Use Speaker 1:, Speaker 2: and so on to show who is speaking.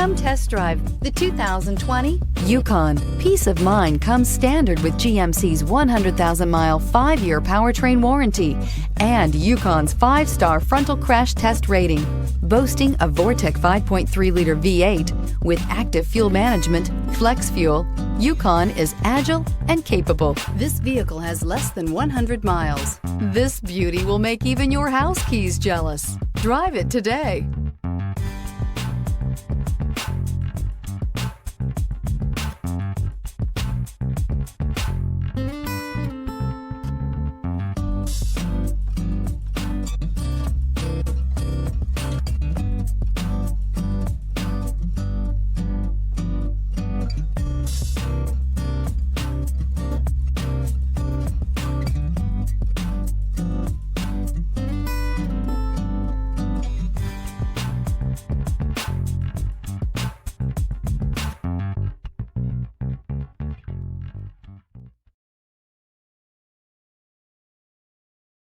Speaker 1: Come test drive the 2020 Yukon. Peace of mind comes standard with GMC's 100,000-mile, 5-year powertrain warranty and Yukon's 5-star frontal crash test rating. Boasting a Vortec 5.3-liter V8 with active fuel management, flex fuel, Yukon is agile and capable. This vehicle has less than 100 miles. This beauty will make even your house keys jealous. Drive it today.